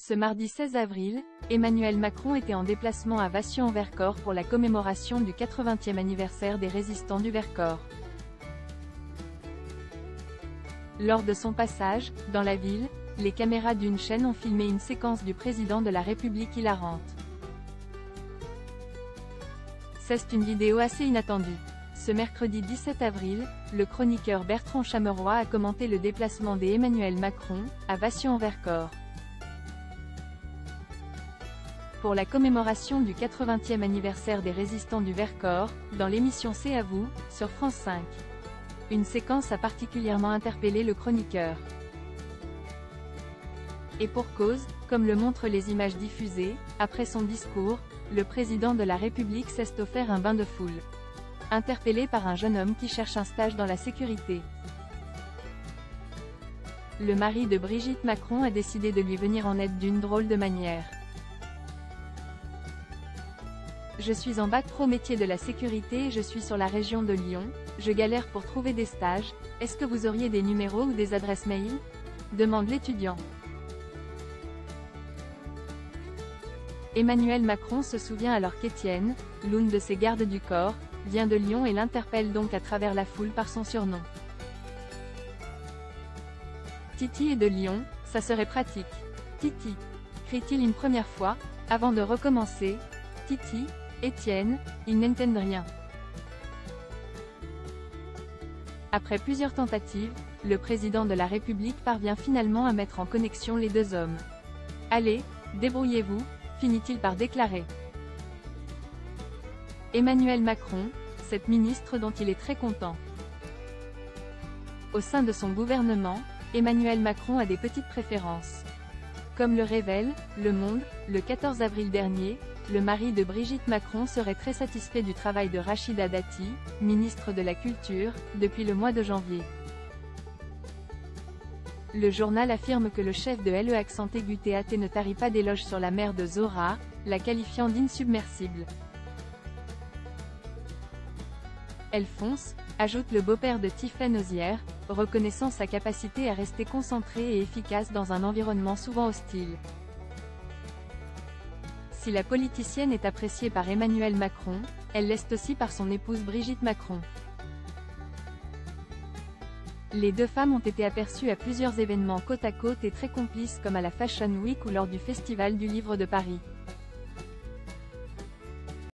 Ce mardi 16 avril, Emmanuel Macron était en déplacement à Vassieux-en-Vercors pour la commémoration du 80e anniversaire des résistants du Vercors. Lors de son passage, dans la ville, les caméras d'une chaîne ont filmé une séquence du président de la République hilarante. C'est une vidéo assez inattendue. Ce mercredi 17 avril, le chroniqueur Bertrand Chameroy a commenté le déplacement d'Emmanuel Macron, à Vassieux-en-Vercors. Pour la commémoration du 80e anniversaire des résistants du Vercors, dans l'émission C'est à vous, sur France 5. Une séquence a particulièrement interpellé le chroniqueur. Et pour cause, comme le montrent les images diffusées, après son discours, le président de la République s'est offert un bain de foule. Interpellé par un jeune homme qui cherche un stage dans la sécurité. Le mari de Brigitte Macron a décidé de lui venir en aide d'une drôle de manière. Je suis en bac pro métier de la sécurité et je suis sur la région de Lyon, je galère pour trouver des stages, est-ce que vous auriez des numéros ou des adresses mail? Demande l'étudiant. Emmanuel Macron se souvient alors qu'Étienne, l'une de ses gardes du corps, vient de Lyon et l'interpelle donc à travers la foule par son surnom. Titi est de Lyon, ça serait pratique. Titi, crie-t-il une première fois, avant de recommencer. Titi, Étienne, ils n'entendent rien. Après plusieurs tentatives, le président de la République parvient finalement à mettre en connexion les deux hommes. Allez, débrouillez-vous, finit-il par déclarer. Emmanuel Macron, cette ministre dont il est très content. Au sein de son gouvernement, Emmanuel Macron a des petites préférences. Comme le révèle Le Monde, le 14 avril dernier, le mari de Brigitte Macron serait très satisfait du travail de Rachida Dati, ministre de la Culture, depuis le mois de janvier. Le journal affirme que le chef de l'EAC ne tarit pas d'éloges sur la mère de Zora, la qualifiant d'insubmersible. Elle fonce, ajoute le beau-père de Tiffaine Ozière, reconnaissant sa capacité à rester concentré et efficace dans un environnement souvent hostile. Si la politicienne est appréciée par Emmanuel Macron, elle l'est aussi par son épouse Brigitte Macron. Les deux femmes ont été aperçues à plusieurs événements côte à côte et très complices comme à la Fashion Week ou lors du Festival du Livre de Paris.